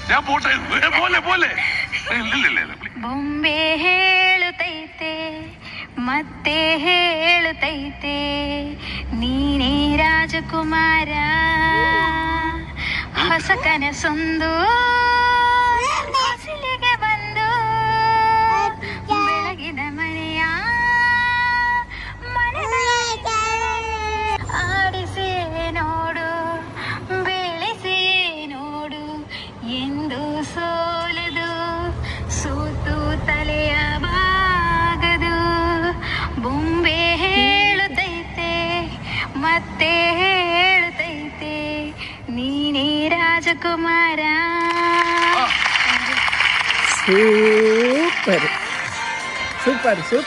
ഞാൻ പോട്ടെ. പോലെ പോലെ ಬೊಂಬೆ ಹೇಳುತ್ತೈತೆ ಮತ್ತೆ ಹೇಳುತ್ತೈತೆ ನೀನೇ ರಾಜಕುಮಾರ ಹೊಸ ಕನಸೊಂದು ಹೊಸಿಲಿಗೆ ಬಂದು ಬೆಳಗಿನ ಮನೆಯ ಆಡಿಸಿ ನೋಡು ಬೆಳೆಸಿ ನೋಡು ಎಂದು ಸೋಲದು ಸೂತು ತಲೆಯ ಬಾಗದು ಬೊಂಬೆ ಹೇಳುತ್ತೈತೆ ಮತ್ತೆ ಹೇಳುತ್ತೈತೆ ನೀನೇ ರಾಜಕುಮಾರ. Super super super.